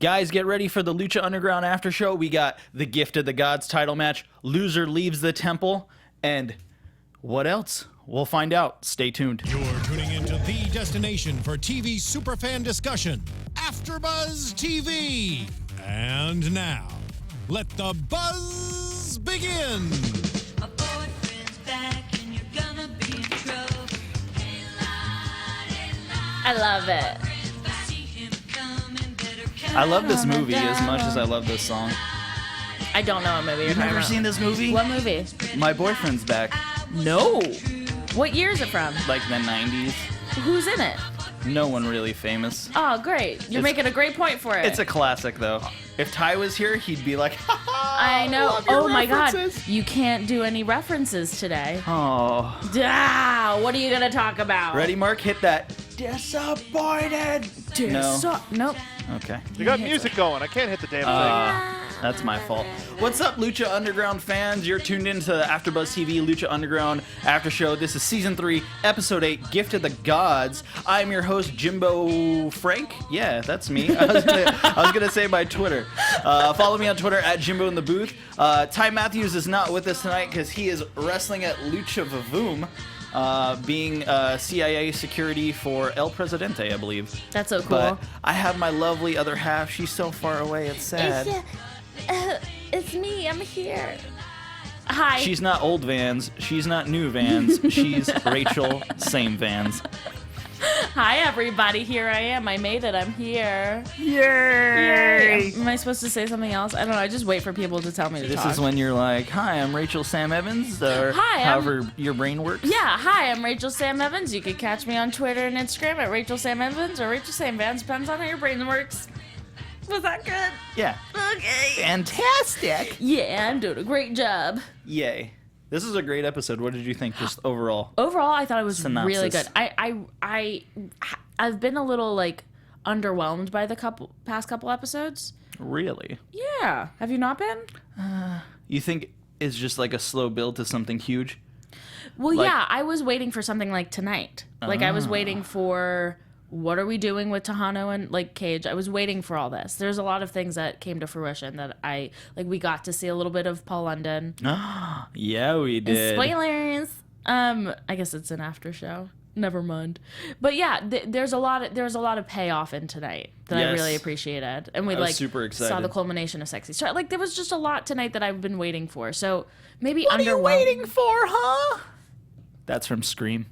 Guys, get ready for the Lucha Underground after show. We got the Gift of the Gods title match. Loser leaves the temple. And what else? We'll find out. Stay tuned. You're tuning into the destination for TV superfan discussion, AFTERBUZZ TV. And now, let the buzz begin. My boyfriend's back and you're gonna be in trouble. Hey, I love it. I love this movie as much as I love this song. I don't know what movie you're You've talking never about. seen this movie? What movie? My Boyfriend's Back. No. What year is it from? Like the 90s. Who's in it? No one really famous. Oh, great. You're making a great point for it. It's a classic, though. If Ty was here, he'd be like, I know. love your Oh, my God. references. You can't do any references today. Oh. What are you going to talk about? Ready, Mark? Hit that. Disappointed. No. Nope. Okay. You got music going. I can't hit the damn thing. That's my fault. What's up, Lucha Underground fans? You're tuned into the AfterBuzz TV Lucha Underground After Show. This is Season 3, Episode 8, Gift of the Gods. I'm your host, Jimbo Franck. Yeah, that's me. I was gonna say my Twitter. Follow me on Twitter at Jimbo in the Booth. Ty Matthews is not with us tonight because he is wrestling at Lucha Vavoom. Being CIA security for El Presidente, I believe. That's so cool. But I have my lovely other half. She's so far away, it's sad. It's me. I'm here. Hi. She's not old Vans. She's not new Vans. She's Rachel, same Vans. Hi, everybody. Here I am. I made it. I'm here. Yay! Am I supposed to say something else? I don't know. I just wait for people to tell me to This talk. is when you're like, hi, I'm Rachel Sam Evans, or Hi, however your brain works. Yeah, hi, I'm Rachel Sam Evans. You can catch me on Twitter and Instagram at Rachel Sam Evans or Rachel Sam Vans. Depends on how your brain works. Was that good? Yeah. Okay. Fantastic. Yeah, I'm doing a great job. Yay. This is a great episode. What did you think, just overall? Overall, I thought it was Synopsis. really good. I've been a little like underwhelmed by the past couple episodes. Really? Yeah. Have you not been? You think it's just like a slow build to something huge? Well, Like- yeah. I was waiting for something like tonight. Like I was waiting for what are we doing with Texano and like Cage. I was waiting for all this. There's a lot of things that came to fruition that I like. We got to see a little bit of Paul London. Yeah, we did. Spoilers. I guess it's an after show. Never mind. But yeah, there's a lot of payoff in tonight that I Yes. really appreciated, and we I was like super excited. saw the culmination of Sexy Star. Like there was just a lot tonight that I've been waiting for. So maybe What are you underwhelmed. waiting for, huh? That's from Scream.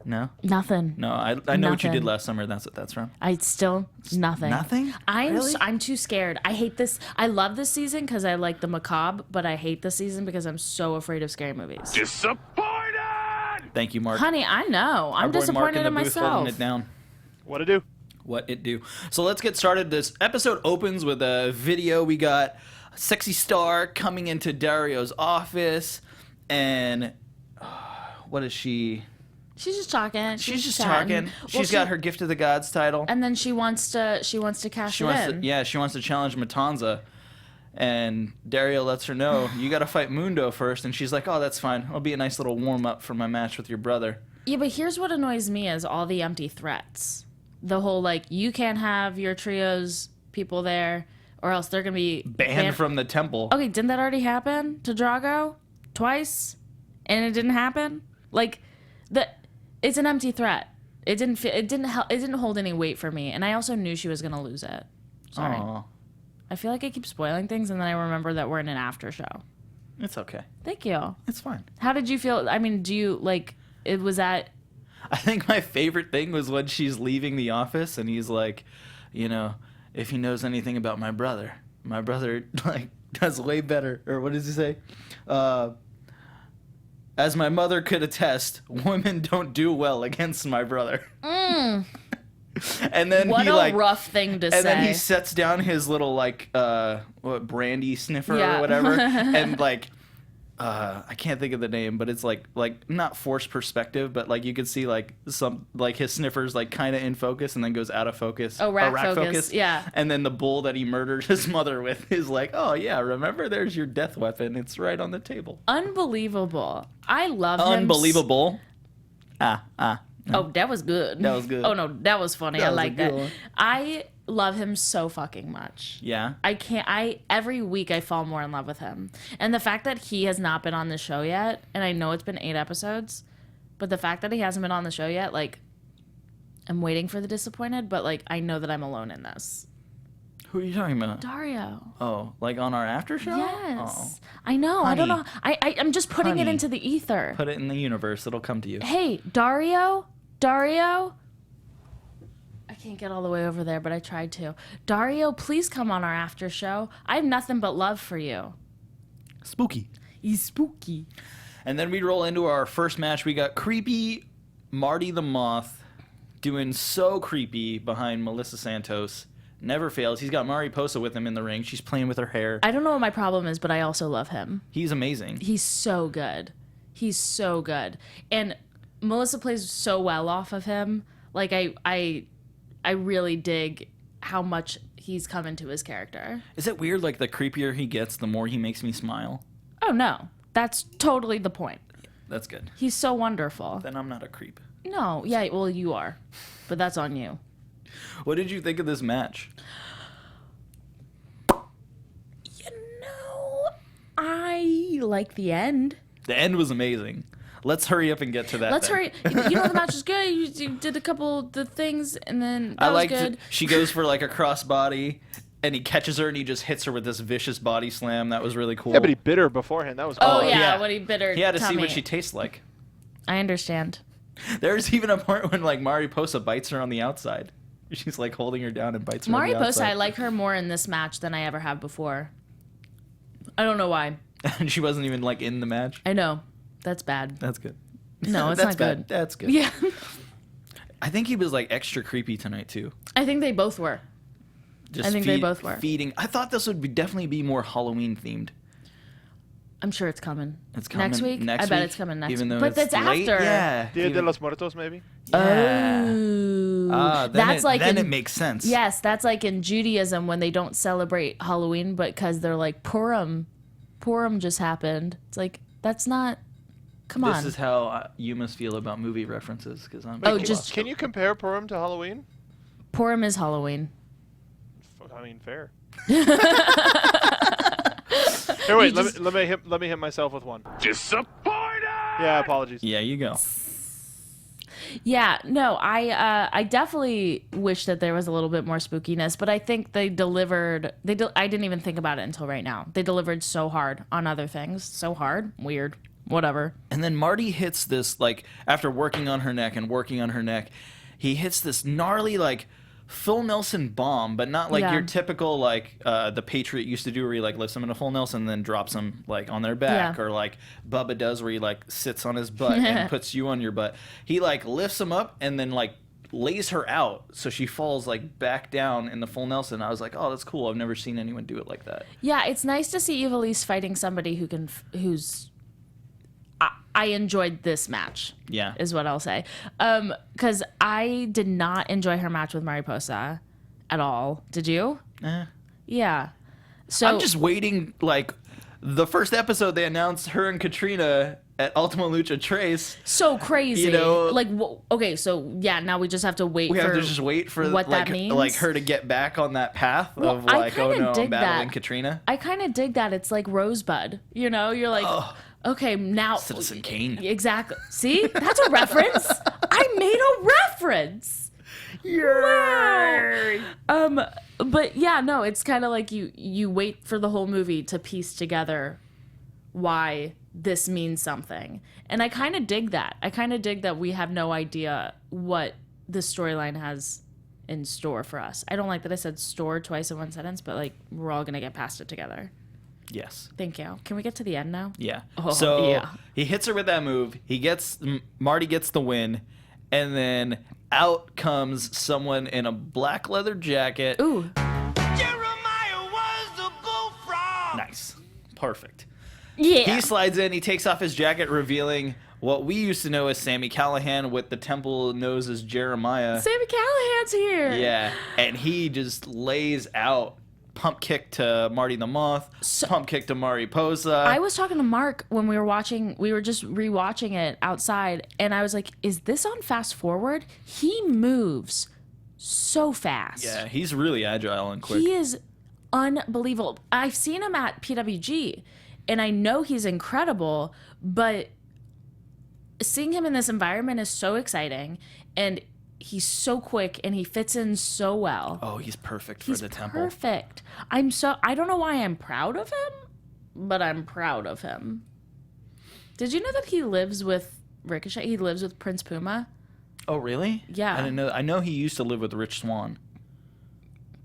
No? Nothing. No, I know what you did Nothing. last summer. That's what that's from. I still nothing. Nothing? Really? I'm too scared. I hate this. I love this season because I like the macabre, but I hate this season because I'm so afraid of scary movies. Disappointed! Thank you, Mark. Honey, I know. Our I'm boy Mark disappointed in the in booth holding myself. it down. What'd I do? What it do. So let's get started. This episode opens with a video. We got Sexy Star coming into Dario's office, and what is she? She's just talking. She's just chatting. talking. Well, She's got her Gift of the Gods title. And then she wants to cash She it wants in. to, yeah, she wants to challenge Matanza. And Dario lets her know, you got to fight Mundo first. And she's like, oh, that's fine. It'll be a nice little warm-up for my match with your brother. Yeah, but here's what annoys me is all the empty threats. The whole, like, you can't have your trio's people there, or else they're going to be Banned from the temple. Okay, didn't that already happen to Drago? Twice? And it didn't happen? Like, it's an empty threat. It didn't hold any weight for me. And I also knew she was going to lose it. Sorry. Aw, I feel like I keep spoiling things, and then I remember that we're in an after show. it's okay. Thank you. It's fine. How did you feel? I mean, do you, like, it was that... I think my favorite thing was when she's leaving the office and he's like, you know, if he knows anything about my brother, like, does way better. Or what does he say? As my mother could attest, women don't do well against my brother. And then What he a like rough thing to say. and then he sets down his little like brandy sniffer Yeah. or whatever, and like I can't think of the name, but it's like not forced perspective, but like you could see like some like his sniffers like kind of in focus and then goes out of focus. Oh, rack focus, yeah. And then the bull that he murdered his mother with is like, oh yeah, remember there's your death weapon. It's right on the table. Unbelievable. I love him. Unbelievable. Oh, that was good. That was good. Oh no, that was funny. That I was a like good that. one. I love him so fucking much. Yeah. Every week I fall more in love with him. And the fact that he has not been on the show yet, and I know it's been 8 episodes, but the fact that he hasn't been on the show yet, like, I'm waiting for the disappointed, but, like, I know that I'm alone in this. Who are you talking about? Dario. Oh, like on our after show? Yes. I know. I don't know. I'm just putting it Honey. into the ether. Put it in the universe. It'll come to you. Hey, Dario. I can't get all the way over there, but I tried to. Dario, please come on our after show. I have nothing but love for you. Spooky. He's spooky. And then we roll into our first match. We got creepy Marty the Moth doing so creepy behind Melissa Santos. Never fails. He's got Mariposa with him in the ring. She's playing with her hair. I don't know what my problem is, but I also love him. He's amazing. He's so good. He's so good. And Melissa plays so well off of him. Like, I really dig how much he's come into his character. Is it weird, like, the creepier he gets, the more he makes me smile? Oh, no. That's totally the point. That's good. He's so wonderful. Then I'm not a creep. No, yeah, well, you are. But that's on you. What did you think of this match? You know, I like the end. The end was amazing. Let's hurry up and get to that. Let's then. hurry. You know, the match was good. You did a couple of the things, and then that I was liked good. it. She goes for like a crossbody, and he catches her, and he just hits her with this vicious body slam. That was really cool. Yeah, but he bit her beforehand. That was Oh, cool. yeah, when he bit her He had to see tummy. what she tastes like. I understand. There's even a part when like Mariposa bites her on the outside. She's like holding her down and bites her on the Mariposa, outside. I like her more in this match than I ever have before. I don't know why. And she wasn't even like in the match. I know. That's bad. That's good. No, it's That's not bad. good. That's good. Yeah. I think he was like extra creepy tonight too. I think they both were. Just I think they both were. Feeding. I thought this would definitely be more Halloween themed. I'm sure it's coming. It's coming next week. Next I bet week, it's coming next even week. though But that's late. after. Yeah. Dia de los Muertos, maybe? Yeah. Ooh. Then That's like then in- it makes sense. Yes, that's like in Judaism when they don't celebrate Halloween, but because they're like Purim. Purim just happened. It's like, that's not. Come on. This is how you must feel about movie references because I'm. Oh, Can- just- Can you compare Purim to Halloween? Purim is Halloween. I mean, fair. Here, wait. You Let me hit myself with one. Disappointed. Yeah, apologies. Yeah, you go. Yeah, no, I definitely wish that there was a little bit more spookiness, but I think they delivered. I didn't even think about it until right now. They delivered so hard on other things. So hard. Weird. Whatever. And then Marty hits this, like, after working on her neck and working on her neck, he hits this gnarly, like, full Nelson bomb, but not like Yeah. your typical, like, the Patriot used to do where he, like, lifts them in a full Nelson and then drops them, like, on their back. Yeah. Or, like, Bubba does where he, like, sits on his butt and puts you on your butt. He, like, lifts them up and then, like, lays her out so she falls, like, back down in the full Nelson. I was like, oh, that's cool. I've never seen anyone do it like that. Yeah, it's nice to see Ivelisse fighting somebody who's. I enjoyed this match. Yeah. Is what I'll say. Because I did not enjoy her match with Mariposa at all. Did you? Yeah. So I'm just waiting, like, the first episode they announced her and Katrina at Ultima Lucha Trace. so crazy. You know- like okay, so yeah, now we just have to wait. We for have to just wait for what like, that means. like her to get back on that path Well, of I like, oh kinda no, I'm dig battling that. Katrina. I kind of dig that. It's like Rosebud. You know, you're like, okay, now Citizen Kane. Exactly. See, that's a reference. I made a reference. Yay! Wow. But yeah, no, it's kind of like you wait for the whole movie to piece together why this means something. And I kind of dig that. I kind of dig that we have no idea what the storyline has in store for us. I don't like that I said store twice in one sentence, but like we're all going to get past it together. Yes. Thank you. Can we get to the end now? Yeah. Oh, So yeah. he hits her with that move. Marty gets the win, and then out comes someone in a black leather jacket. Ooh. Jeremiah was the bullfrog. Nice. Perfect. Yeah. He slides in, he takes off his jacket, revealing what we used to know as Sammy Callahan with the temple nose as Jeremiah. Sammy Callahan's here. Yeah, and he just lays out pump kick to Marty the Moth, pump kick to Mariposa. I was talking to Mark when we were just rewatching it outside, and I was like, is this on fast forward? He moves so fast. Yeah, he's really agile and quick. He is unbelievable. I've seen him at PWG, and I know he's incredible, but seeing him in this environment is so exciting, and he's so quick, and he fits in so well. Oh, he's perfect for He's the temple. perfect. I don't know why I'm proud of him, but I'm proud of him. Did you know that he lives with Ricochet? He lives with Prince Puma. Oh, really? Yeah. I didn't know. I know he used to live with Rich Swann.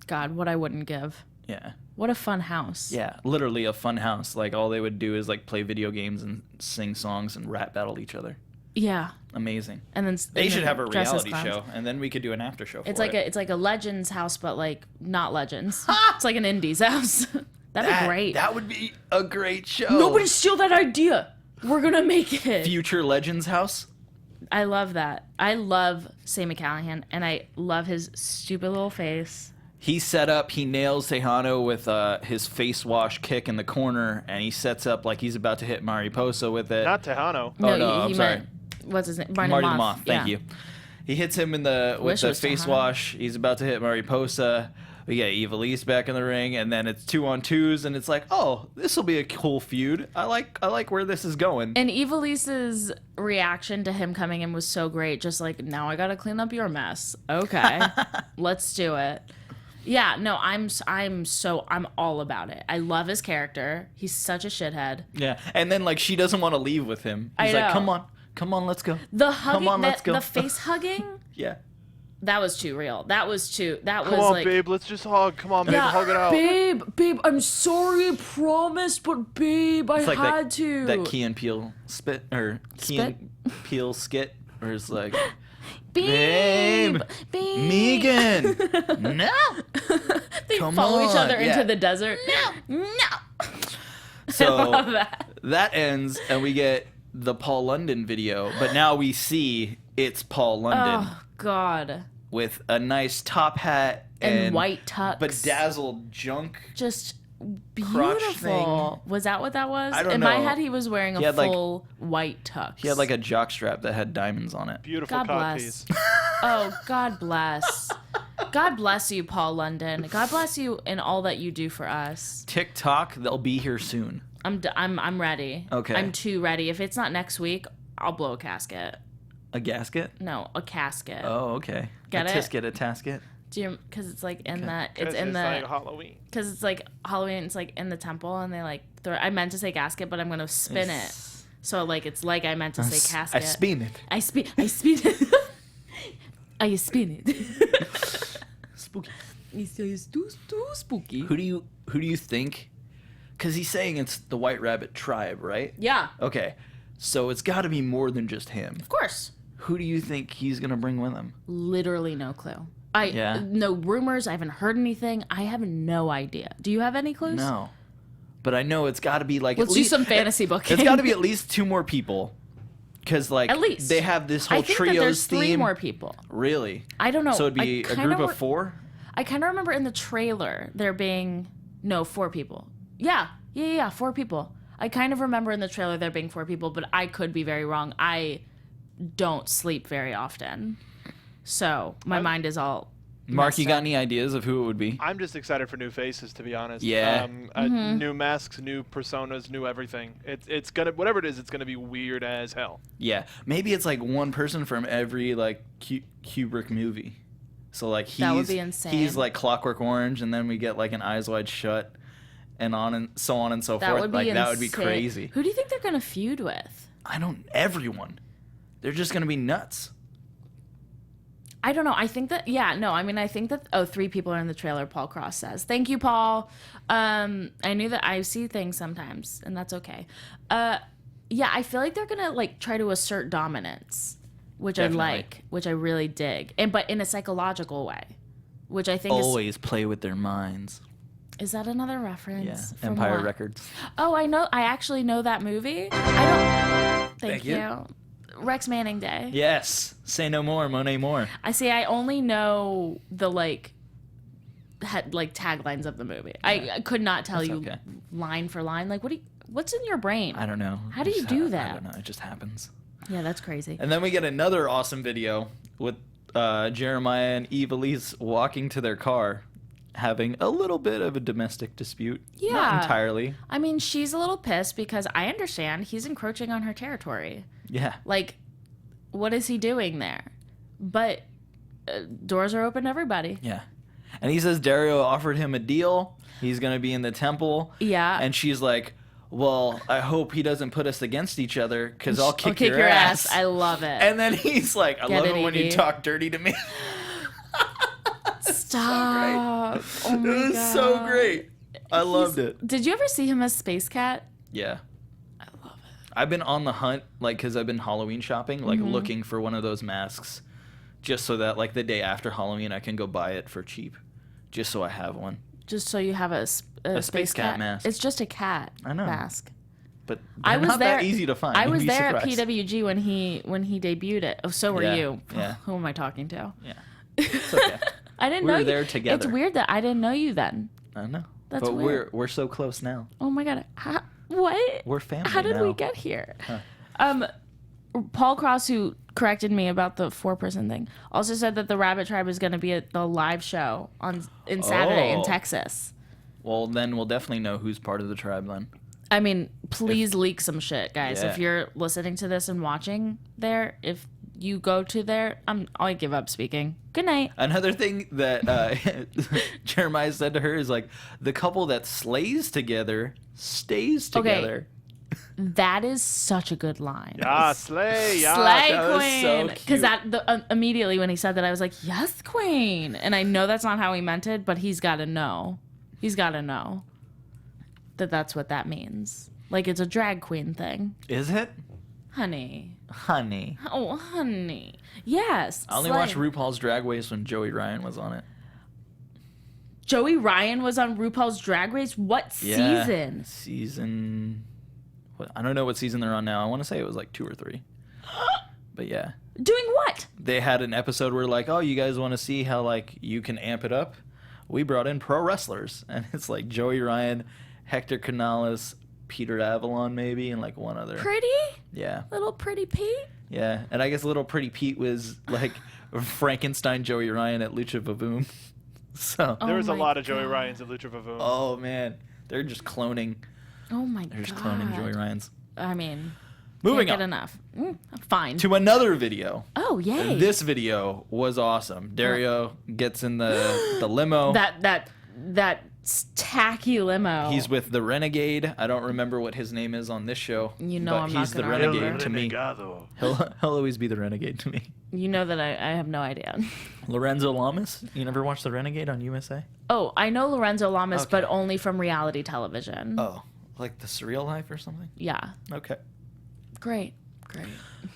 God, what I wouldn't give. Yeah. What a fun house. Yeah, literally a fun house. Like, all they would do is, like, play video games and sing songs and rap battle each other. Yeah. Amazing. And then They should have a dress as reality clowns. show, and then we could do an after show for It's like it. it's like a Legends house, but like not Legends. It's like an Indies house. That'd be great. That would be a great show. Nobody steal that idea. We're gonna make it. Future Legends house. I love that. I love Sammy Callahan, and I love his stupid little face. He set up, he nails Texano with his face wash kick in the corner, and he sets up like he's about to hit Mariposa with it. Not Tejano. Oh, no, I'm sorry. meant what's his name? Marty the Moth. Moth. Thank you. He hits him with Wish it the was face Texano. wash. He's about to hit Mariposa. We get Ivelisse back in the ring, and then it's 2-on-2s, and it's like, oh, this will be a cool feud. I like where this is going. And Ivelisse's reaction to him coming in was so great. Just like, now I gotta clean up your mess. Okay, let's do it. Yeah, no, I'm all about it. I love his character. He's such a shithead. Yeah, and then like she doesn't want to leave with him. I He's like, know. come on, let's go. The hugging, Come on, let's go. the face hugging, Yeah. that was too real. That was Come on, like, babe. Let's just hug. Come on, babe. Hug it out. babe, I'm sorry, I promised, but babe, I It's like had to. that Key and Peele spit or Key and Peele skit where it's like, babe, Megan, no. They come follow each on, other yeah. into the desert. No. So I love that. that ends, and we get the Paul London video, but now we see it's Paul London Oh God. with a nice top hat And white tux. bedazzled junk. Just crotch beautiful. Was that what that was? I don't In know. my head, he was wearing He a had, like- full white tux. He had like a jock strap that had diamonds on it. Beautiful God cod bless. piece. Oh, God bless. God bless you, Paul London. God bless you in all that you do for us. TikTok, they'll be here soon. I'm ready. Okay. I'm too ready. If it's not next week, I'll blow a casket. A gasket? No, a casket. Oh, okay. Get a it? tisket, a tasket. Do you? Because it's like in that. It's 'Cause in it's the. like Halloween. Because it's like Halloween. It's like in the temple, and they like throw. I meant to say casket, but I'm gonna spin it. So like it's like I meant to say I casket. spin it. I spin it. I spin it. Spooky. It's too spooky. Who do you think? Because he's saying it's the White Rabbit tribe, right? Yeah, Okay, so it's got to be more than just him. of course. Who do you think he's gonna bring with him? Literally no clue. Yeah. No rumors. I haven't heard anything. I have no idea. Do you have any clues? No, but I know it's got to be like. Let's at do least, some fantasy booking. It's got to be at least 2 more people. Because like At least. they have this whole I think trios that there's 3 theme. more people. Really? I don't know. So it'd be I a kinda group of 4. I kind of remember in the trailer there being 4 people. Yeah, 4 people. I kind of remember in the trailer there being 4 people, but I could be very wrong. I don't sleep very often, so my mind is all. Mark, messed you got up. any ideas of who it would be? I'm just excited for new faces, to be honest. Yeah. New masks, new personas, new everything. It's gonna, whatever it is, it's gonna be weird as hell. Yeah, maybe it's like one person from every like Kubrick movie. So like he's That would be insane. He's like Clockwork Orange, and then we get like an Eyes Wide Shut, and so on and so That forth. would be Like insane. that would be crazy. Who do you think they're gonna feud with? Everyone. They're just gonna be nuts. I don't know. I think that I think that 3 people are in the trailer. Paul Cross says, "Thank you, Paul." I knew that I see things sometimes, and that's okay. Yeah, I feel like they're gonna like try to assert dominance, which Definitely. I like, which I really dig, but in a psychological way, which I think Always play with their minds. is that another Yeah, reference? From Empire what? Records. Oh, I know. I actually know that movie. I don't. Thank you. you. Rex Manning Day. Yes. Say no more, Monet more. I see. I only know the taglines of the movie. I could not tell That's you okay. line for line. Like, what's in your brain? I don't know. How do you do that? I don't know. It just happens. Yeah, that's crazy. And then we get another awesome video with Jeremiah and Ivelisse walking to their car, having a little bit of a domestic dispute. Yeah. Not entirely. I mean, she's a little pissed because I understand he's encroaching on her territory. Yeah. Like, what is he doing there? But doors are open to everybody. Yeah. And he says Dario offered him a deal. He's going to be in the temple. Yeah. And she's like, well, I hope he doesn't put us against each other because I'll kick your ass. ass. I love it. And then he's like, I love it, it when you Evie. talk dirty to me. Stop. Oh my It was God. so great. I loved it. Did you ever see him as Space Cat? Yeah. I love it. I've been on the hunt, like, because I've been Halloween shopping, like, looking for one of those masks just so that, like, the day after Halloween I can go buy it for cheap. Just so I have one. Just so you have a Space cat mask. It's just a cat mask. But I they're was not there. that easy to find. I You'd was be there surprised. at PWG when he debuted it. Oh, so were Yeah, you. yeah. Who am I talking to? Yeah. It's okay. I didn't We know were you. there together. It's weird that I didn't know you then. I know. That's but weird. we're so close now. Oh my God. What? We're family How did now. we get here? Paul Cross, who corrected me about the 4-person thing, also said that the Rabbit Tribe is going to be at the live show in Saturday in Oh. Texas. Well, then we'll definitely know who's part of the tribe then. I mean, please leak some shit, guys. Yeah. If you're listening to this and watching there, if you go to there, I give up speaking. Good night. Another thing that Jeremiah said to her is like, the couple that slays together stays together. That is such a good line. Yeah, slay, yeah. Slay that was so queen. Because cute. immediately when he said that, I was like, yes, queen. And I know that's not how he meant it, but he's got to know. He's got to know that that's what that means. Like, it's a drag queen thing. Is it? Honey. Honey. Oh, honey. Yes. I only slay. watched RuPaul's Drag Race when Joey Ryan was on it. Joey Ryan was on RuPaul's Drag Race? What season? Season... What, I don't know what season they're on now. I want to say it was like 2 or 3. But yeah. Doing what? They had an episode where like, oh, you guys want to see how like you can amp it up? We brought in pro wrestlers. And it's like Joey Ryan, Hector Canales, Peter Avalon maybe, and like one other. Pretty? Yeah. Little pretty Pete? Yeah. And I guess Little Pretty Pete was like Frankenstein Joey Ryan at Lucha Vavoom. So, There was a my lot of Joey God. Ryans at Lucha Vavoom. oh man, they're just cloning. Oh my They're just God. cloning Joey Ryans. I mean, Moving can't get on enough. Fine. to another video. Oh, yay. This video was awesome. Dario gets in the limo. that tacky limo. He's with the Renegade. I don't remember what his name is on this show. You know but I'm not he's the gonna Renegade remember. to me. He'll always be the Renegade to me. You know that I have no idea. Lorenzo Lamas. You never watched the Renegade on USA? Oh, I know Lorenzo Lamas, Okay. but only from reality television. Oh, like the Surreal Life or something? Yeah. Okay. Great.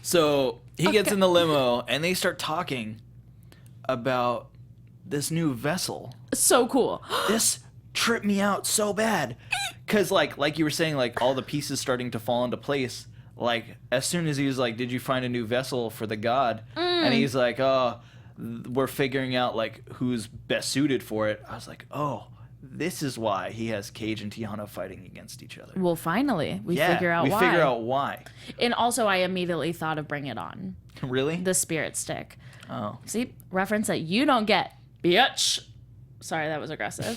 So he gets Okay. in the limo and they start talking about this new vessel. So cool. This tripped me out so bad. Cause like you were saying, like all the pieces starting to fall into place. Like as soon as he was like, "Did you find a new vessel for the god?" And he's like, "Oh, we're figuring out like who's best suited for it." I was like, "Oh, this is why he has Cage and Tiana fighting against each other." Well, finally, we yeah, figure out we why. figure out why. And also, I immediately thought of Bring It On, Really? the spirit stick. Oh. See, reference that you don't get, bitch. Sorry, that was aggressive.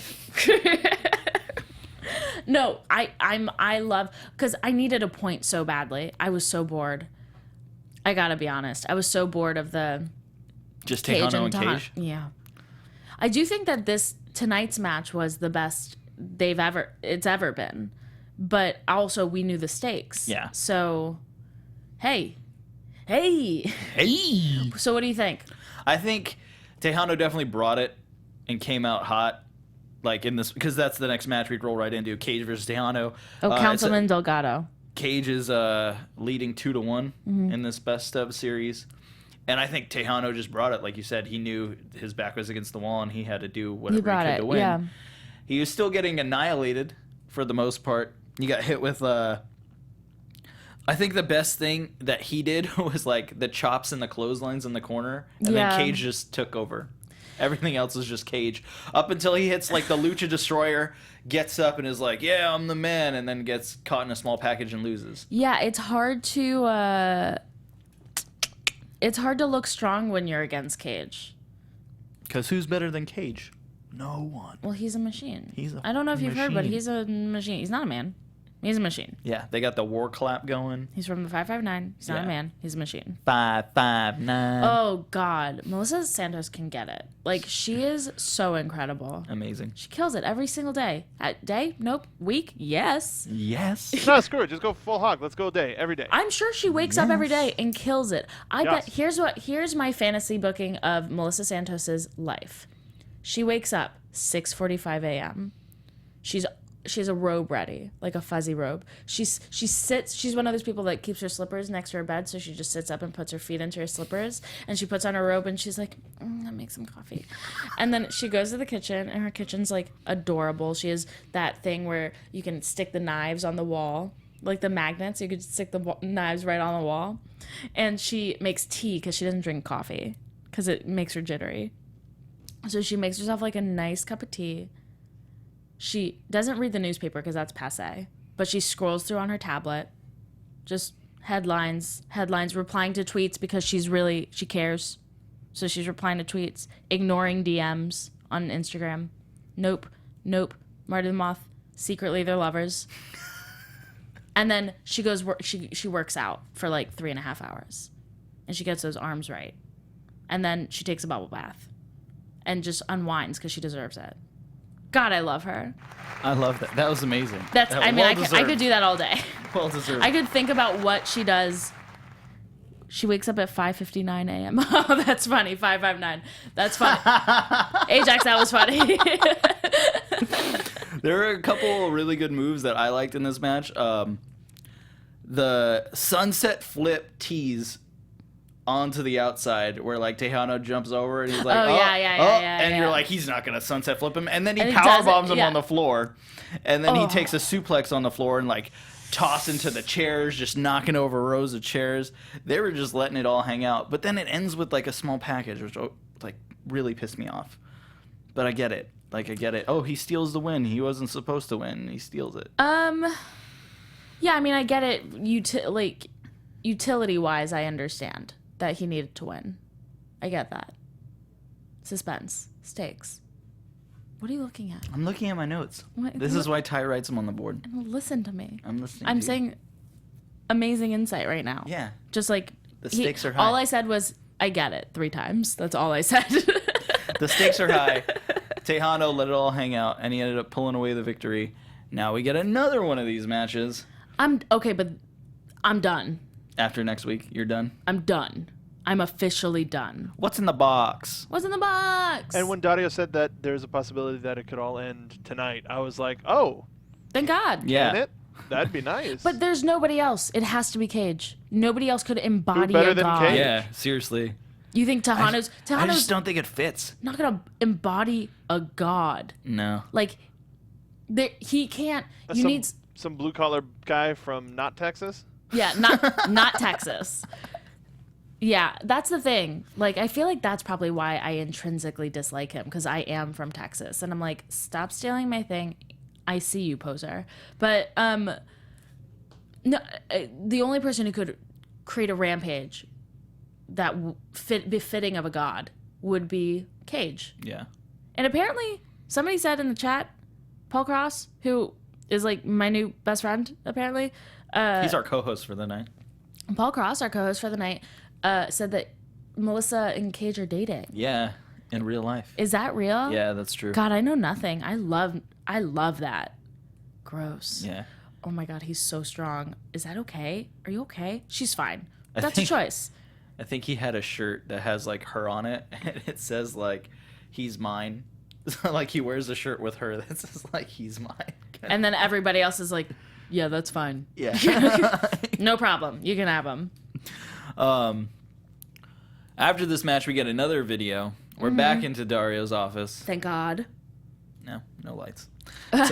No, I love, because I needed a point so badly. I was so bored. I gotta be honest. I was so bored of the Just Cage Tejano and Taha- Cage? Yeah. I do think that tonight's match was the best it's ever been. But also we knew the stakes. Yeah. So, hey. Hey! So what do you think? I think Tejano definitely brought it and came out hot. Like in this, because that's the next match we'd roll right into. Cage versus Tejano. Oh, Councilman Delgado. Cage is leading 2-1 in this best of series. And I think Tejano just brought it. Like you said, he knew his back was against the wall and he had to do whatever he brought could it, to win. yeah. He was still getting annihilated for the most part. He got hit with I think the best thing that he did was like the chops and the clotheslines in the corner. And Yeah. then Cage just took over. Everything else is just Cage. Up until he hits like the Lucha Destroyer, gets up and is like, "Yeah, I'm the man," and then gets caught in a small package and loses. Yeah, it's hard to it's hard to look strong when you're against Cage. Because who's better than Cage? No one. Well, he's a machine. He's a I don't know if you've heard, but machine. he's a machine. He's not a man. He's a machine. Yeah, they got the war clap going. He's from the 559. He's not Yeah. a man. He's a machine. 559. Oh, God. Melissa Santos can get it. Like, she is so incredible. Amazing. She kills it every single day. Day? Nope. Week? Yes. Yes. No, screw it. Just go full hog. Let's go day every day. I'm sure she wakes up every day and kills it. I bet Yes. here's my fantasy booking of Melissa Santos's life. She wakes up 6:45 a.m. She has a robe ready, like a fuzzy robe. She sits. She's one of those people that keeps her slippers next to her bed, so she just sits up and puts her feet into her slippers, and she puts on her robe, and she's like, "I'll make some coffee," and then she goes to the kitchen, and her kitchen's like adorable. She has that thing where you can stick the knives on the wall, like the magnets. You could stick the knives right on the wall, and she makes tea because she doesn't drink coffee because it makes her jittery. So she makes herself like a nice cup of tea. She doesn't read the newspaper because that's passé, but she scrolls through on her tablet, just headlines, replying to tweets because she cares. So she's replying to tweets, ignoring DMs on Instagram. Nope. Marty the Moth, secretly they're lovers. And then she goes, she works out for like 3.5 hours, and she gets those arms right. And then she takes a bubble bath and just unwinds because she deserves it. God, I love her. I love that. That was amazing. I could do that all day. Well deserved. I could think about what she does. She wakes up at 5:59 a.m. Oh, that's funny. 559. That's funny. Ajax, that was funny. There were a couple really good moves that I liked in this match. The sunset flip tease onto the outside where like Texano jumps over and he's like, and you're like, he's not gonna sunset flip him, and then he power bombs him on the floor, and then he takes a suplex on the floor and like toss into the chairs, just knocking over rows of chairs. They were just letting it all hang out, but then it ends with like a small package, which like really pissed me off. But I get it. Oh, he steals the win. He wasn't supposed to win. He steals it. Yeah, I mean, I get it. Utility wise, I understand that he needed to win. I get that. Suspense. Stakes. What are you looking at? I'm looking at my notes. What? This is why Ty writes them on the board. Listen to me. I'm listening. I'm to you. saying amazing insight right now. Yeah. Just like The stakes are high. All I said was, I get it 3 times. That's all I said. The stakes are high. Texano let it all hang out, and he ended up pulling away the victory. Now we get another one of these matches. Okay, but I'm done. After next week, you're done? I'm done. I'm officially done. What's in the box? What's in the box? And when Dario said that there's a possibility that it could all end tonight, I was like, oh, Thank God. Yeah. can it? That'd be nice. But there's nobody else. It has to be Cage. Nobody else could embody better a than god. Cage? Yeah, seriously. You think I Texano's just don't think it fits. not gonna embody a god? No. Like, he can't. You some, need. some blue collar guy from not Texas. Yeah, not Texas. Yeah, that's the thing. Like, I feel like that's probably why I intrinsically dislike him, because I am from Texas, and I'm like, stop stealing my thing. I see you, poser. But no, the only person who could create a rampage that befitting of a god would be Cage. Yeah. And apparently, somebody said in the chat, Paul Cross, who is like my new best friend, apparently. He's our co-host for the night. Paul Cross, our co-host for the night, said that Melissa and Cage are dating. Yeah, in real life. Is that real? Yeah, that's true. God, I know nothing. I love that. Gross. Yeah. Oh my God, he's so strong. Is that okay? Are you okay? She's fine. I That's think- a choice. I think he had a shirt that has like her on it, and it says like, he's mine. Like he wears a shirt with her that says like, he's mine. And then everybody else is like, yeah, that's fine. Yeah. No problem. You can have him. After this match, we get another video. We're back into Dario's office. Thank God. No lights. It's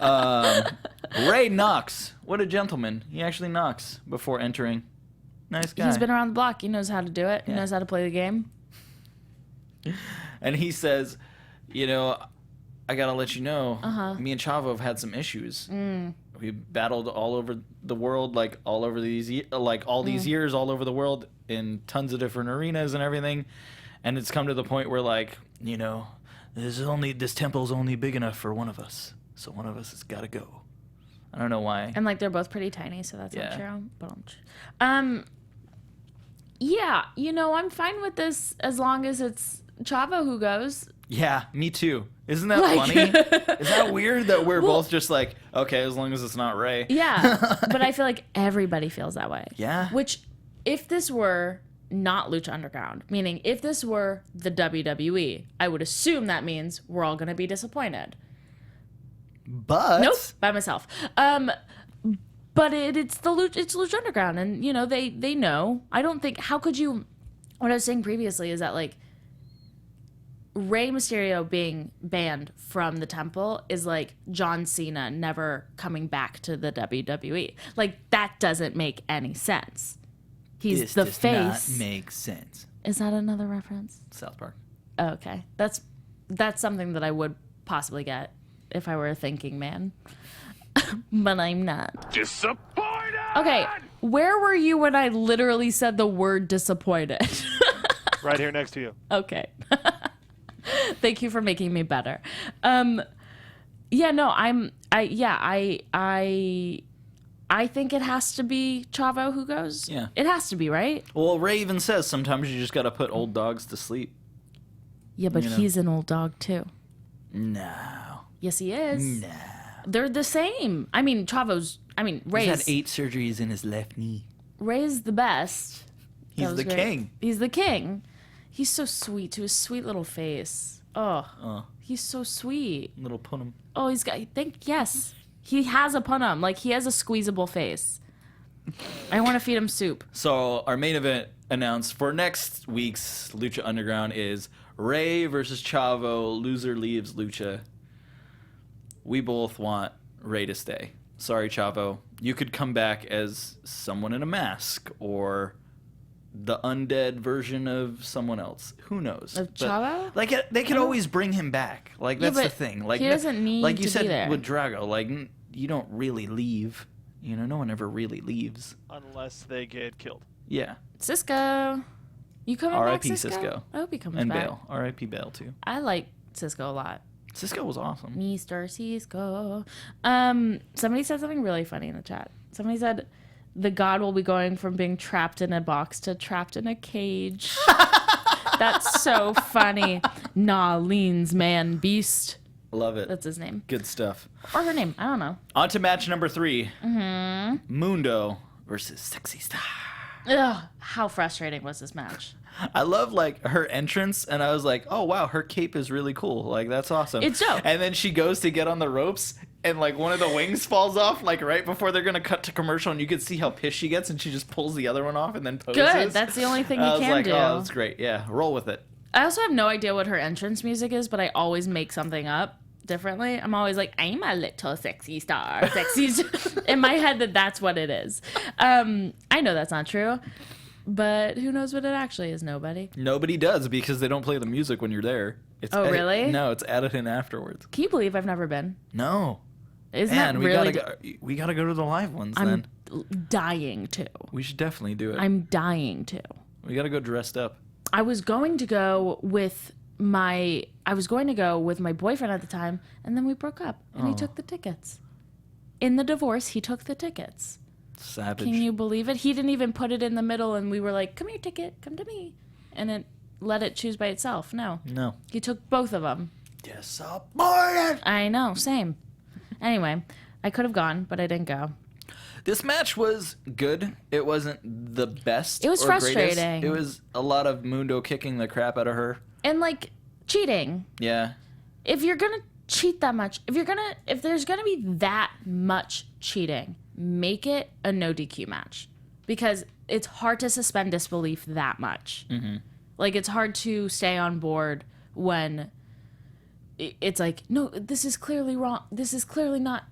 okay. Rey knocks. What a gentleman. He actually knocks before entering. Nice guy. He's been around the block. He knows how to do it. He Yeah. knows how to play the game. And he says, I gotta let you know, me and Chavo have had some issues. We battled all over the world, like all over these these years, all over the world in tons of different arenas and everything. And it's come to the point where, like, you know, this temple's only big enough for one of us, so one of us has got to go. I don't know why. And like they're both pretty tiny, so that's Yeah. not true. But yeah, you know, I'm fine with this as long as it's Chavo who goes. Yeah, me too. Isn't that Like- funny? Is that weird that we're both just like, okay, as long as it's not Rey? Yeah, but I feel like everybody feels that way. Yeah. Which, if this were not Lucha Underground, meaning if this were the WWE, I would assume that means we're all going to be disappointed. But Nope, by myself. But it's Lucha Underground, and you know they know. I don't think how could you? What I was saying previously is that like Rey Mysterio being banned from the temple is like John Cena never coming back to the WWE. Like that doesn't make any sense. He's this the does face. not make sense. Is that another reference? South Park. Oh, okay, that's something that I would possibly get if I were a thinking man, but I'm not. Disappointed. Okay, where were you when I literally said the word disappointed? Right here next to you. Okay. Thank you for making me better. Yeah, no, I think it has to be Chavo who goes. Yeah. It has to be, right? Well, Rey even says sometimes you just got to put old dogs to sleep. Yeah, but You know. he's an old dog too. No. Yes, he is. No. They're the same. I mean, He's had Rey's 8 surgeries in his left knee. Rey's the best. That He's was the great. king. He's the king. He's so sweet to his sweet little face. Oh, Oh, he's so sweet. little punum. Oh, he's got. Yes, he has a punum. Like he has a squeezable face. I want to feed him soup. So our main event announced for next week's Lucha Underground is Rey versus Chavo. Loser leaves Lucha. We both want Rey to stay. Sorry, Chavo. You could come back as someone in a mask or the undead version of someone else. Who knows? Of But, Chavo? like they could always bring him back. Like Yeah, that's the but thing. Like he doesn't need like you to said be there. with Drago. Like you don't really leave. You know, no one ever really leaves. Unless they get killed. Yeah. Cisco, you coming back, R.I.P. Cisco? Cisco. I hope he comes And back. Bale. R.I.P. Bale too. I like Cisco a lot. Cisco was awesome. Mr. Cisco. Somebody said something really funny in the chat. Somebody said the god will be going from being trapped in a box to trapped in a cage. That's so funny. Naleens man beast. Love it. That's his name. Good stuff. Or her name. I don't know. On to match number 3. Mm-hmm. Mundo versus Sexy Star. Ugh, how frustrating was this match? I love like her entrance, and I was like, "Oh wow, her cape is really cool. Like that's awesome." It's dope. And then she goes to get on the ropes, and like one of the wings falls off, like right before they're gonna cut to commercial, and you can see how pissed she gets, and she just pulls the other one off and then poses. Good. That's the only thing you I was can like, do. "Oh, that's great. Yeah, roll with it." I also have no idea what her entrance music is, but I always make something up differently. I'm always like, I'm a little sexy star. In my head that's what it is. I know that's not true, but who knows what it actually is? Nobody. Nobody does because they don't play the music when you're there. It's Oh, really? No, it's added in afterwards. Can you believe I've never been? No. Isn't Man, that we really? gotta go to the live ones I'm then. dying to. We should definitely do it. I'm dying to. We gotta go dressed up. I was going to go with my boyfriend at the time, and then we broke up, and he took the tickets. In the divorce, he took the tickets. Savage. Can you believe it? He didn't even put it in the middle, and we were like, "Come here, ticket, come to me," and it let it choose by itself. No, No. he took both of them. Disappointed. I know, same. Anyway, I could have gone, but I didn't go. This match was good. It wasn't the best. It was or greatest. frustrating. It was a lot of Mundo kicking the crap out of her. And like cheating. Yeah. If you're gonna cheat that much, if there's gonna be that much cheating, make it a no DQ match, because it's hard to suspend disbelief that much. Mm-hmm. Like it's hard to stay on board when it's like, no, this is clearly wrong. This is clearly not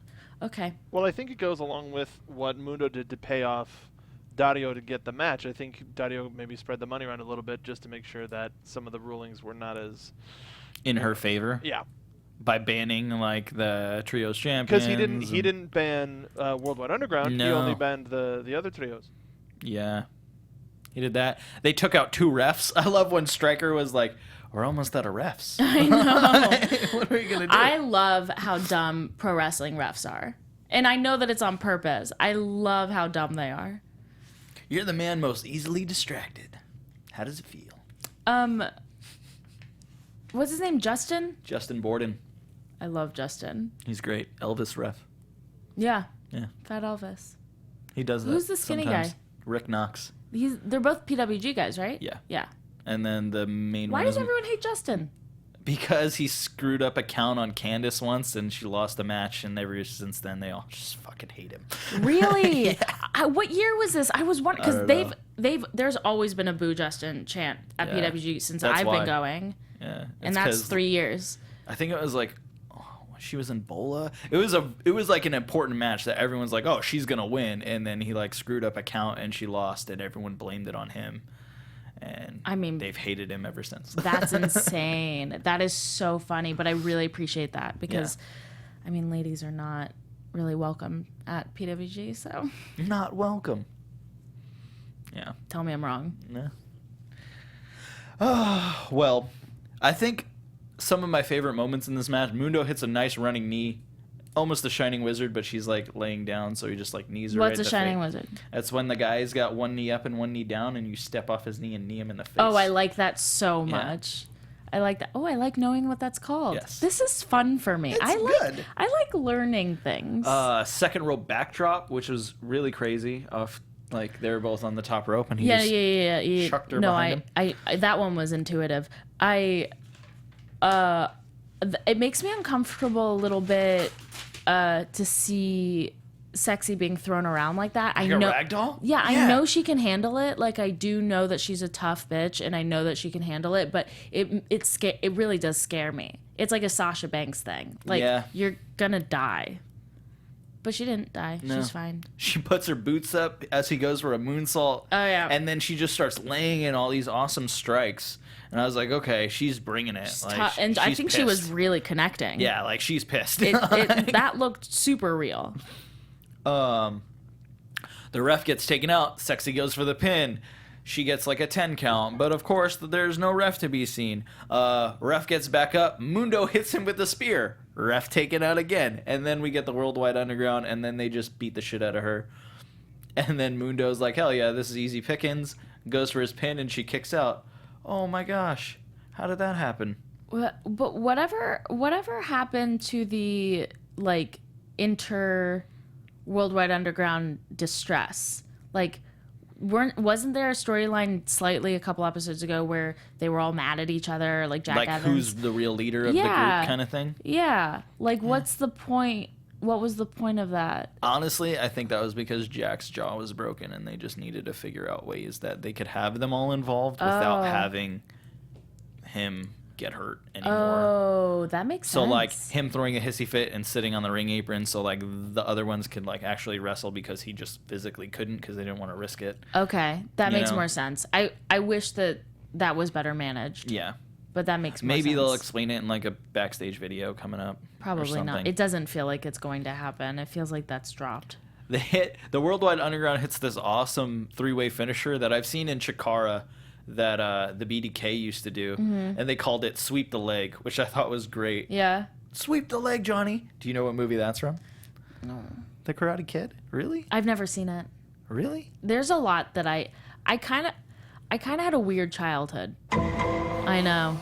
okay. Well, I think it goes along with what Mundo did to pay off Dario to get the match. I think Dario maybe spread the money around a little bit just to make sure that some of the rulings were not as... In her favor. Yeah. by banning like the trios champions. Because he didn't ban Worldwide Underground. No. He only banned the other trios. Yeah, he did that. They took out 2 refs. I love when Stryker was like, "We're almost out of refs." I know. What are we gonna do? I love how dumb pro wrestling refs are. And I know that it's on purpose. I love how dumb they are. You're the man most easily distracted. How does it feel? What's his name? Justin? Justin Borden. I love Justin. He's great. Elvis ref. Yeah. Yeah, Fat Elvis. he does that. Who's the skinny sometimes. guy? Rick Knox. They're both PWG guys, right? Yeah. Yeah. And then the main Why one does is everyone hate Justin? because he screwed up a count on Candace once and she lost a match, and ever since then they all just fucking hate him. Really? What year was this? I was wondering I because don't they've there's always been a Boo Justin chant at Yeah. PWG since That's I've why. been going, Yeah, and it's that's 'cause 3 years. I think it was like, she was in Bola. It was like an important match that everyone's like, oh, she's gonna win, and then he like screwed up a count and she lost, and everyone blamed it on him. And I mean, they've hated him ever since. That's insane. That is so funny, but I really appreciate that because, I mean, ladies are not really welcome at PWG, so Not welcome. Yeah. tell me I'm wrong. No. Oh, well, I think some of my favorite moments in this match, Mundo hits a nice running knee, almost a Shining Wizard, but she's like laying down, so he just like knees her What's right a in the Shining face. Wizard? That's when the guy's got one knee up and one knee down, and you step off his knee and knee him in the face. Oh, I like that so Yeah. much. I like that. Oh, I like knowing what that's called. Yes. This is fun for me. It's good. I like learning things. Second rope backdrop, which was really crazy. Like they were both on the top rope, and he yeah, just yeah. chucked her no, behind him. I that one was intuitive. It makes me uncomfortable a little bit to see Sexy being thrown around like that. Like I a know, ragdoll? Yeah, I Yeah. know she can handle it. Like I do know that she's a tough bitch, and I know that she can handle it. But it really does scare me. It's like a Sasha Banks thing. Like Yeah. you're gonna die, but she didn't die. No. She's fine. She puts her boots up as he goes for a moonsault. Oh, yeah. And then she just starts laying in all these awesome strikes. And I was like, okay, she's bringing it. Like, And I she's think she was pissed. really connecting. Yeah, like she's pissed. That looked super real. The ref gets taken out. Sexy goes for the pin. She gets like a 10 count, but of course there's no ref to be seen. Ref gets back up. Mundo hits him with the spear. Ref taken out again. And then we get the Worldwide Underground, and then they just beat the shit out of her. And then Mundo's like, hell yeah, this is easy pickings. Goes for his pin, and she kicks out. Oh my gosh. How did that happen? But whatever happened to the like Worldwide Underground distress? Like, wasn't there a storyline slightly a couple episodes ago where they were all mad at each other, like Jack Like, Evans? who's the real leader of the group kind of thing? Yeah. Like, what's the point? What was the point of that? Honestly, I think that was because Jack's jaw was broken, and they just needed to figure out ways that they could have them all involved without having him get hurt anymore. Oh, that makes sense. So like him throwing a hissy fit and sitting on the ring apron, so like the other ones could like actually wrestle because he just physically couldn't because they didn't want to risk it. Okay, that You makes know? more sense. I wish that was better managed. Yeah. But that makes more Maybe sense. they'll explain it in like a backstage video coming up. or Probably not. something. It doesn't feel like it's going to happen. It feels like that's dropped. The Worldwide Underground hits this awesome three-way finisher that I've seen in Chikara that the BDK used to do, and they called it Sweep the Leg, which I thought was great. Yeah. Sweep the leg, Johnny. Do you know what movie that's from? No. The Karate Kid? Really? I've never seen it. Really? There's a lot that I kind of had a weird childhood. I know.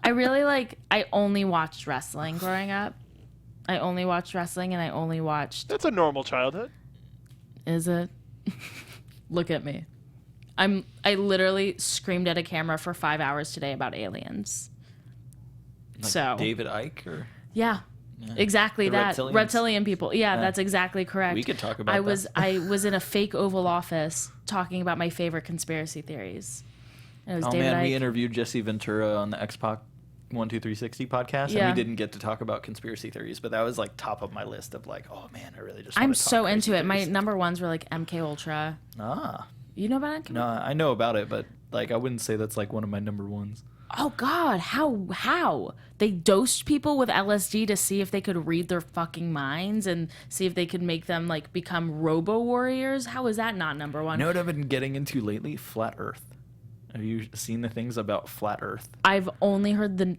I really I only watched wrestling growing up. I only watched wrestling, and I only watched. That's a normal childhood. Is it? Look at me. I literally screamed at a camera for 5 hours today about aliens. Like So David Icke or yeah, exactly The that. reptilians? Reptilian people. Yeah, that's exactly correct. We could talk about I that. was in a fake Oval Office talking about my favorite conspiracy theories. And it was Oh David man, we Icke. interviewed Jesse Ventura on the Xpac 12360 podcast, and Yeah. we didn't get to talk about conspiracy theories, but that was like top of my list of like, oh man, I really just. I'm wanna talk so crazy into it. My theories. number ones were like MK Ultra. Ah, You know about MK? no, I know about it, but like I wouldn't say that's like one of my number ones. Oh God, how? They dosed people with LSD to see if they could read their fucking minds and see if they could make them like become robo warriors. How is that not number one? You know what I've been getting into lately? Flat Earth. Have you seen the things about Flat Earth? I've only heard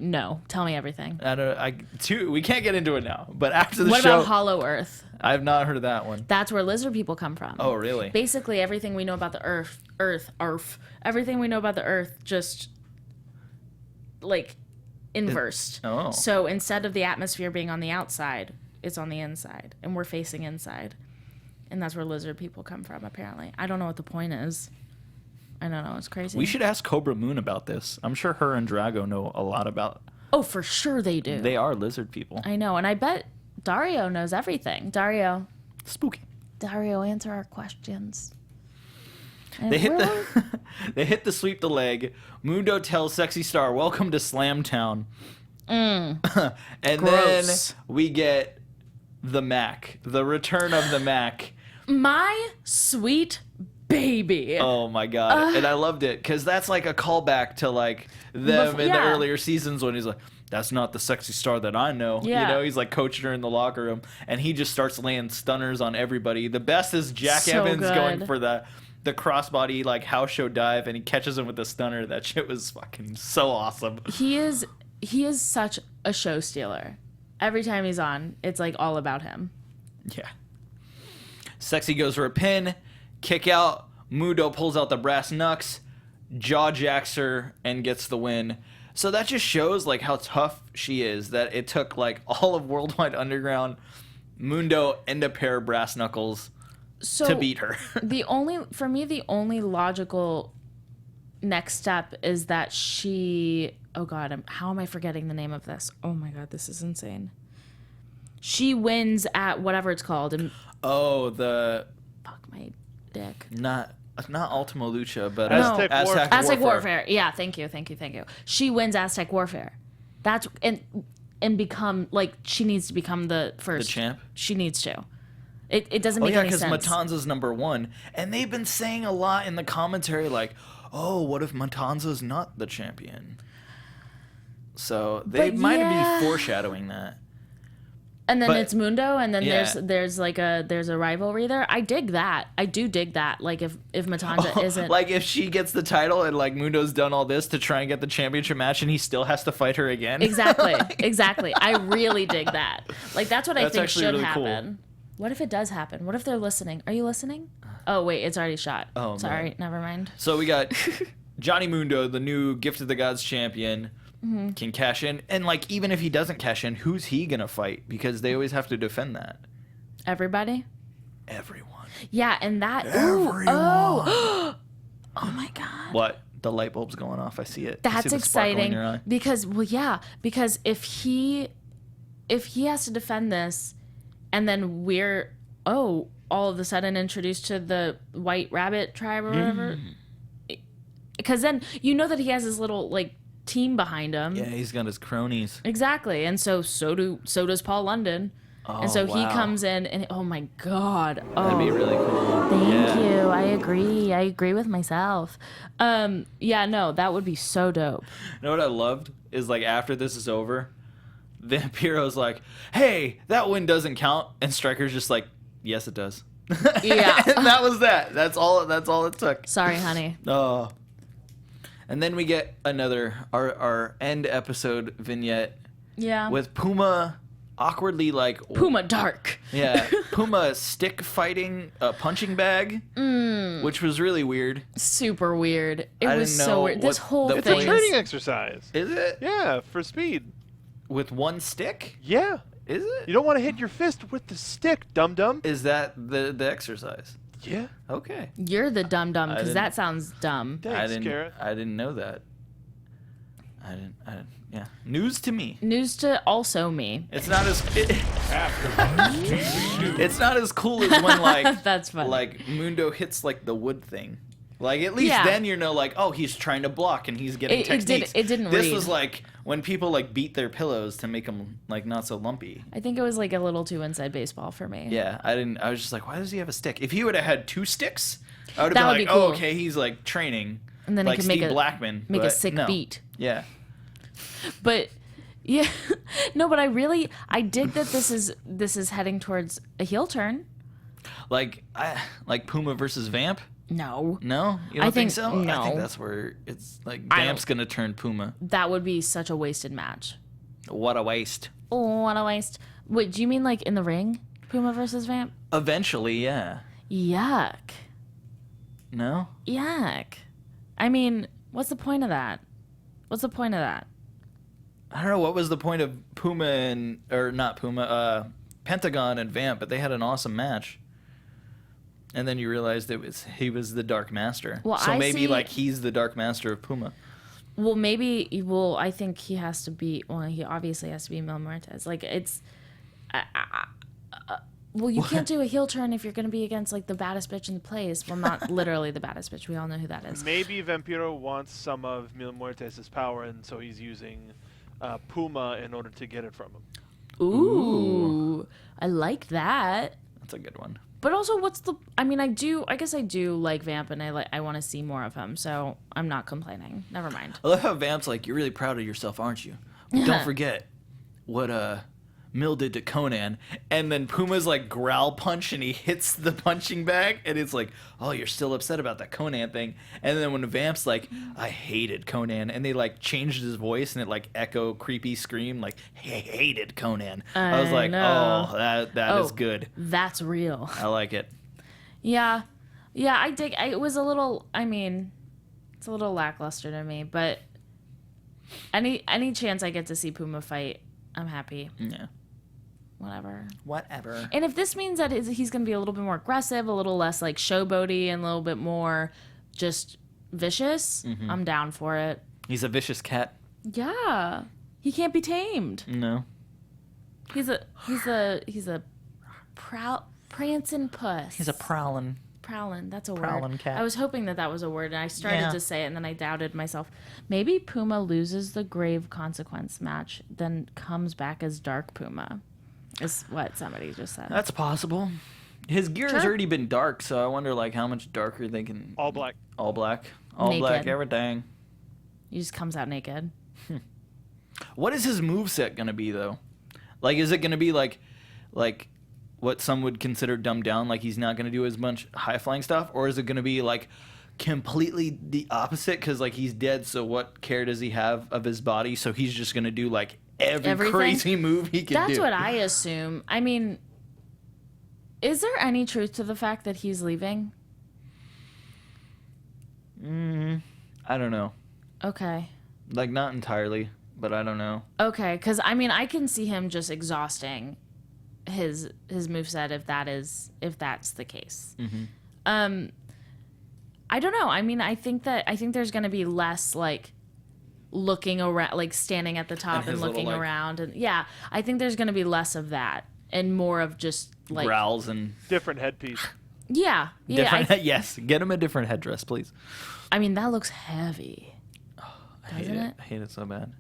no. Tell me everything. We can't get into it now. But after the What show, about Hollow Earth? I've not heard of that one. That's where lizard people come from. Oh, really? Basically, everything we know about the Earth, everything we know about the Earth, just like inversed. Oh. So instead of the atmosphere being on the outside, it's on the inside, and we're facing inside, and that's where lizard people come from. Apparently, I don't know what the point is. I don't know. It's crazy. We should ask Cobra Moon about this. I'm sure her and Drago know a lot about. Oh, for sure they do. They are lizard people. I know, and I bet Dario knows everything. Dario, Spooky. answer our questions. And They hit we're- they hit the sweep the leg. Mundo tells Sexy Star, "Welcome to Slam Town." And Gross. then we get the Mac, the return of the Mac. My sweet baby. Oh my god! And I loved it because that's like a callback to like them in the yeah. earlier seasons when he's like, "That's not the Sexy Star that I know." Yeah. You know, he's like coaching her in the locker room, and he just starts laying stunners on everybody. The best is Jack So Evans going good. for the crossbody like house show dive, and he catches him with the stunner. That shit was fucking so awesome. He is such a show stealer. Every time he's on, it's like all about him. Yeah. Sexy goes for a pin, kick out. Mundo pulls out the brass knucks, jaw jacks her, and gets the win. So that just shows like how tough she is. That it took like all of Worldwide Underground, Mundo, and a pair of brass knuckles So to beat her. the only logical next step is that she. Oh God, how am I forgetting the name of this? Oh my God, this is insane. She wins at whatever it's called, and Oh, the fuck my dick. not Ultima Lucha, but Aztec Warfare. Aztec Warfare. Yeah, thank you. She wins Aztec Warfare. That's and become like she needs to become the first champ? She needs to. It doesn't Oh make yeah, any because sense. Matanza's number one, and they've been saying a lot in the commentary, like, "Oh, what if Matanza's not the champion?" So they But might yeah. be foreshadowing that. And then But- it's Mundo, and then Yeah. there's a rivalry there. I dig that. I do dig that. Like if Matanza isn't Like if she gets the title and like Mundo's done all this to try and get the championship match, and he still has to fight her again. exactly. I really dig that. Like that's what I That's think actually should really cool. happen. What if it does happen? What if they're listening? Are you listening? Oh wait, it's already shot. Oh, sorry, man. never mind. So we got Johnny Mundo, the new Gift of the Gods champion, Mm-hmm. can cash in, and like even if he doesn't cash in, who's he gonna fight? Because they always have to defend that. Everybody. Everyone. Yeah, and that. Everyone. Oh my God. What? The light bulb's going off. I see it. I That's see the sparkle in exciting your eye. because if he has to defend this, and then we're all of a sudden introduced to the White Rabbit tribe or whatever, because then you know that he has his little like team behind him. Yeah, he's got his cronies. Exactly, and so does Paul London, and so he wow. comes in and oh my God, That'd be really cool. Thank you. I agree with myself. Yeah, no, that would be so dope. You know what I loved is like after this is over, Vampiro's like, "Hey, that win doesn't count," and Striker's just like, "Yes, it does." Yeah. And that was that. That's all it took. Sorry, honey. Oh. And then we get our end episode vignette Yeah. with Puma awkwardly like Puma Dark. Yeah, Puma stick fighting a punching bag, which was really weird. Super weird. It I was didn't so know weird. This what whole the It's a thing. training exercise. Is it? Yeah, for speed. With one stick? Yeah. Is it? You don't want to hit your fist with the stick, dum-dum. Is that the exercise? Yeah. Okay. You're the dum dum because didn't- that sounds dumb. Thanks, Garrett. I didn't know that. I didn't. Yeah. News to me. News to also me. It's not as. It's not as cool as when like That's funny. like Mundo hits like the wood thing. Like at least Yeah. then you know like oh he's trying to block and he's getting techniques. It didn't This read. was like when people like beat their pillows to make them like not so lumpy. I think it was like a little too inside baseball for me. Yeah, I didn't. I was just like, why does he have a stick? If he would have had two sticks, I would have That been would like, be cool. oh, okay, he's like training. And then he like can make Steve a Blackman. make a but sick no. beat. Yeah. But yeah, no, but I dig that this is heading towards a heel turn. Like Puma versus Vamp. No, No, you don't think so? no. I think that's where it's like I Vamp's gonna turn Puma. that would be such a wasted match. What a waste. Oh, what a waste. Wait, do you mean like in the ring, Puma versus Vamp? Eventually, yeah. Yuck, No. yuck. I mean, what's the point of that? What's the point of that? I don't know what was the point of Puma and or not Puma, Pentagon and Vamp, but they had an awesome match. And then you realized he was the Dark Master. Well, so I maybe see- like he's the Dark Master of Puma. Well, maybe. Well, I think he has to be. Well, he obviously has to be Mil Muertes. Like it's. Well, you can't do a heel turn if you're going to be against like the baddest bitch in the place. Well, not literally the baddest bitch. We all know who that is. Maybe Vampiro wants some of Mil Muertes' power, and so he's using Puma in order to get it from him. Ooh, I like that. That's a good one. But also, what's the? I mean, I guess I do like Vamp, and I want to see more of him. So I'm not complaining. Never mind. I love how Vamp's like, you're really proud of yourself, aren't you? But don't forget what Mil did to Conan. And then Puma's like growl punch and he hits the punching bag and it's like, oh, you're still upset about that Conan thing. And then when Vamp's like, I hated Conan, and they like changed his voice and it like echo creepy scream like, hey, hated Conan. I was like, know. oh, that is good. That's real. I like it. Yeah, I dig. It was a little. I mean, it's a little lackluster to me, but any chance I get to see Puma fight, I'm happy. Yeah. Whatever. And if this means that he's going to be a little bit more aggressive, a little less like showboaty, and a little bit more just vicious, I'm down for it. He's a vicious cat. Yeah, he can't be tamed. No. He's a prancing puss. He's a prowling. Prowling, that's a Prowling word. cat. I was hoping that was a word, and I started to say it, and then I doubted myself. Maybe Puma loses the Grave Consequence match, then comes back as Dark Puma, is what somebody just said. That's possible. His gear has Sure. already been dark, so I wonder like how much darker they can. All black. All black. All Naked. black, everything. He just comes out naked. What is his moveset gonna be though? Like, is it gonna be like what some would consider dumbed down, like he's not gonna do as much high flying stuff, or is it gonna be like completely the opposite? Because like he's dead, so what care does he have of his body? So he's just gonna do like every Everything? crazy move he can do. That's what I assume. I mean, is there any truth to the fact that he's leaving? I don't know. Okay. Like not entirely, but I don't know. Okay, because I mean, I can see him just exhausting his moveset if that's the case. I don't know. I mean, I think there's gonna be less like looking around, like standing at the top And and his little, looking like- around, and yeah, I think there's gonna be less of that and more of just like Growls and Different headpiece. yeah. different. Yes, get him a different headdress, please. I mean, that looks heavy, I hate doesn't it. it? I hate it so bad.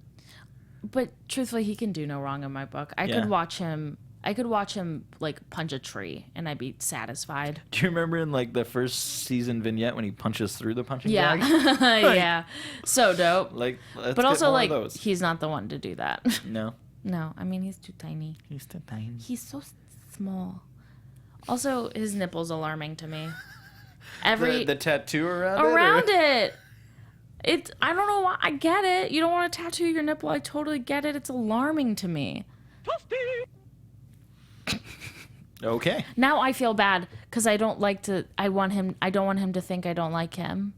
But truthfully, he can do no wrong in my book. I Yeah. could watch him like punch a tree and I'd be satisfied. Do you remember in like the first season vignette when he punches through the punching Yeah. bag? Yeah. So dope. Like, let's But get also more like of those. he's not the one to do that. No, No, I mean he's too tiny. he's too tiny. He's so small. Also, his nipple's alarming to me. Every The tattoo around it? around or- it. It's I don't know why. I get it. You don't want to tattoo your nipple. I totally get it. It's alarming to me. Okay. Now I feel bad because I don't want him to think I don't like him.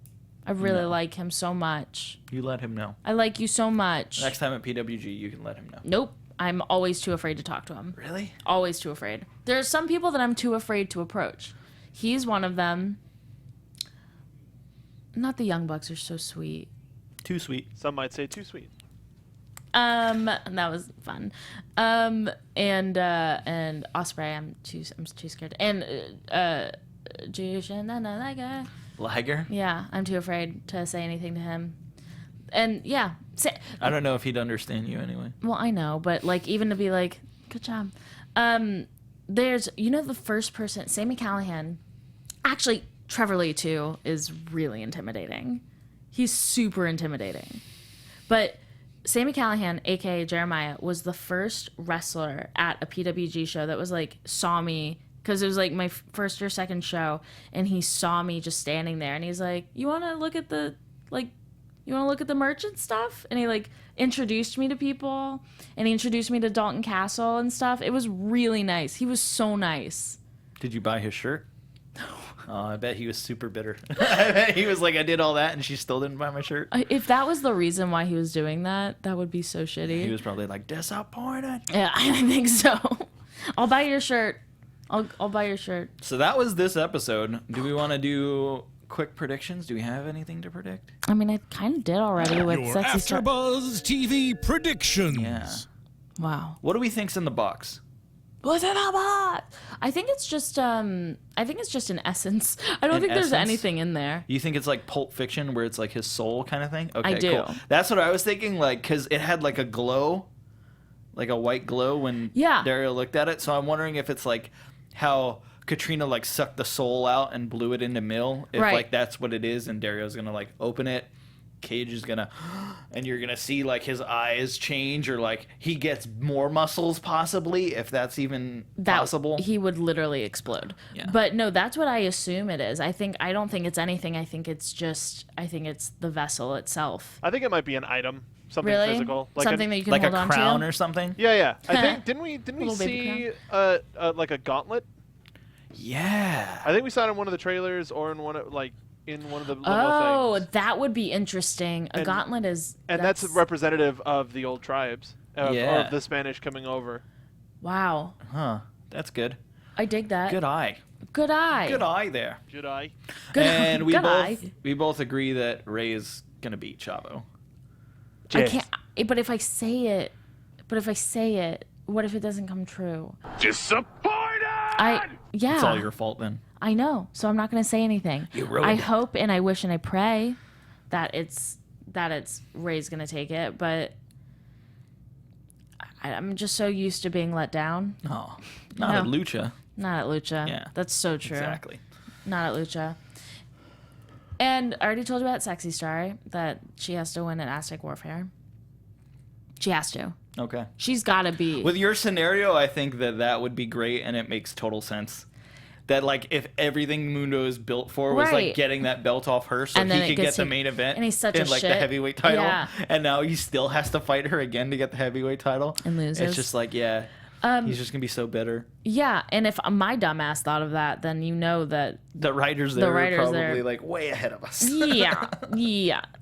I really like him so much. You let him know. I like you so much. Next time at PWG, you can let him know. Nope. I'm always too afraid to talk to him. Really? Always too afraid. There are some people that I'm too afraid to approach. He's one of them. Not the Young Bucks are so sweet. Too sweet. Some might say too sweet. That was fun. And Osprey, I'm too scared. And Jushin, Liger. Liger? Yeah, I'm too afraid to say anything to him. And yeah, I don't know if he'd understand you anyway. well, I know, but like even to be like, good job. There's the first person, Sami Callihan. Actually, Trevor Lee too is really intimidating. He's super intimidating. But Sami Callihan, aka Jeremiah, was the first wrestler at a PWG show that was like saw me, because it was like my first or second show, and he saw me just standing there, and he's like, "You want to look at the merchant stuff?" And he like introduced me to people, and he introduced me to Dalton Castle and stuff. It was really nice. He was so nice. Did you buy his shirt? No. Oh, I bet he was super bitter. I bet he was like, I did all that and she still didn't buy my shirt. If that was the reason why he was doing that, that would be so shitty. He was probably like, disappointed. Yeah, I think so. I'll buy your shirt. I'll buy your shirt. So that was this episode. Do we want to do quick predictions? Do we have anything to predict? I mean, I kind of did already with Your Sexy Star. AfterBuzz TV predictions. Yeah. Wow. What do we think's in the box? What's in a box? I think it's just an essence. I don't think there's essence? anything in there. You think it's like Pulp Fiction where it's like his soul kind of thing? Okay, I do. Cool. That's what I was thinking, like, because it had like a glow, like a white glow when Dario looked at it. So I'm wondering if it's like how Katrina like sucked the soul out and blew it into Mill. If like that's what it is, and Dario's gonna like open it. Cage is gonna, and you're gonna see like his eyes change, or like he gets more muscles possibly, if that's even possible. He would literally explode. Yeah. But no, that's what I assume it is. I don't think it's anything. I think it's the vessel itself. I think it might be an item, something Really? physical, like Something that you can like hold a on crown to. or something. Yeah. I think didn't we Little baby see like a gauntlet? Yeah. I think we saw it in one of the trailers or in one of the limo Oh, things. that would be interesting. A gauntlet is. And that's representative of the old tribes, or Yeah. of the Spanish coming over. Wow. Huh. That's good. I dig that. Good eye. Good eye. Good eye there. Should I? Good And good eye. we both agree that Rey is gonna beat Chavo. I can't. But if I say it, what if it doesn't come true? Disappointed! Yeah. It's all your fault then. I know, so I'm not going to say anything. You ruined I it. hope and I wish and I pray that it's Rey's going to take it, but I'm just so used to being let down. Oh, not at No. Lucha. Not at Lucha. Yeah. That's so true. Exactly. Not at Lucha. And I already told you about Sexy Star, that she has to win at Aztec Warfare. She has to. Okay. She's got to be. With your scenario, I think that would be great, and it makes total sense. That like if everything Mundo is built for was Right. like getting that belt off her, so And then he it could get gets the him- main event and he's such in a like the shit. heavyweight title, Yeah. and now he still has to fight her again to get the heavyweight title And loses. It's just like he's just gonna be so bitter. Yeah, and if my dumbass thought of that, then you know that The writers there writers are probably there- like way ahead of us. yeah.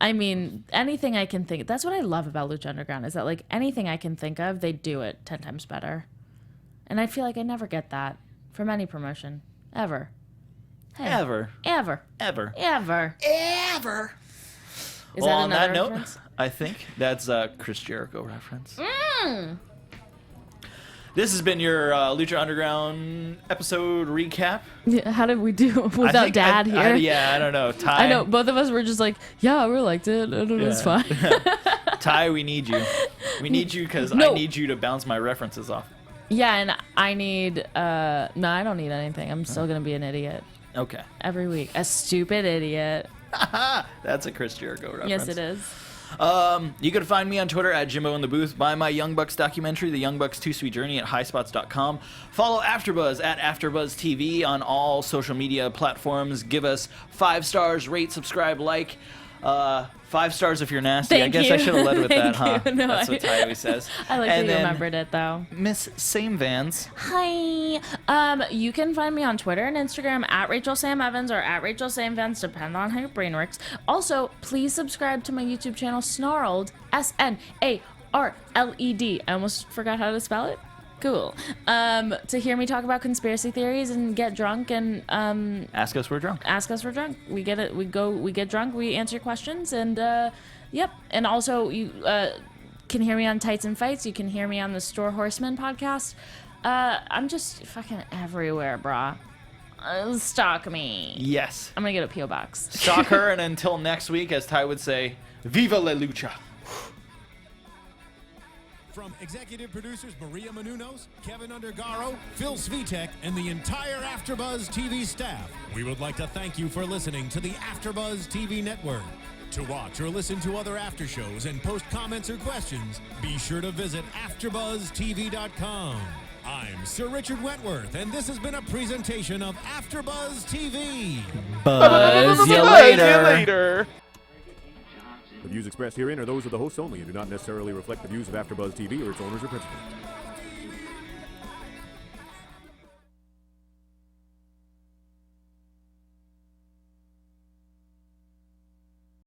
I mean, anything I can think. That's what I love about Lucha Underground, is that like anything I can think of, they do it 10 times better. And I feel like I never get that from any promotion ever. Hey, Ever. Ever. Ever. Ever. Ever. Is Well, that on another that note, reference? I think that's a Chris Jericho reference. Mm. This has been your Lucha Underground episode recap. Yeah, how did we do I without think Dad here? I don't know. Ty, I know both of us were just like, yeah, we liked it. It was Yeah. fine. Ty, we need you. We need you because No. I need you to bounce my references off. Yeah, and I need. No, I don't need anything. I'm still gonna be an idiot Okay. every week. A stupid idiot. That's a Chris Jericho reference. Yes, it is. You can find me on Twitter at Jimbo in the Booth. Buy my Young Bucks documentary, The Young Bucks 2 Sweet Journey, at highspots.com. Follow AfterBuzz at AfterBuzz TV on all social media platforms. Give us 5 stars, rate, subscribe, like. 5 stars if you're nasty. Thank I guess I you. should have led with that, Thank huh? you. No, That's what Ty always says. I like And that you then remembered it though. Miss Same Vans. Hi. You can find me on Twitter and Instagram at Rachel Sam Evans or at Rachel Sam Evans, depending on how your brain works. Also, please subscribe to my YouTube channel, Snarled, SNARLED. I almost forgot how to spell it. Cool. To hear me talk about conspiracy theories and get drunk and Ask us we're drunk. ask us for drunk. We get it. We get drunk. We answer your questions, and yep. And also, you can hear me on Tights and Fights. You can hear me on the Store Horseman podcast. I'm just fucking everywhere, brah. Stalk me. Yes. I'm gonna get a PO box. Stalk her, and until next week, as Ty would say, Viva la Lucha. From executive producers Maria Menounos, Kevin Undergaro, Phil Svitek, and the entire AfterBuzz TV staff, we would like to thank you for listening to the AfterBuzz TV network. To watch or listen to other after shows and post comments or questions, be sure to visit AfterBuzzTV.com. I'm Sir Richard Wentworth, and this has been a presentation of AfterBuzz TV. Buzz you later. The views expressed herein are those of the hosts only and do not necessarily reflect the views of AfterBuzz TV or its owners or principals.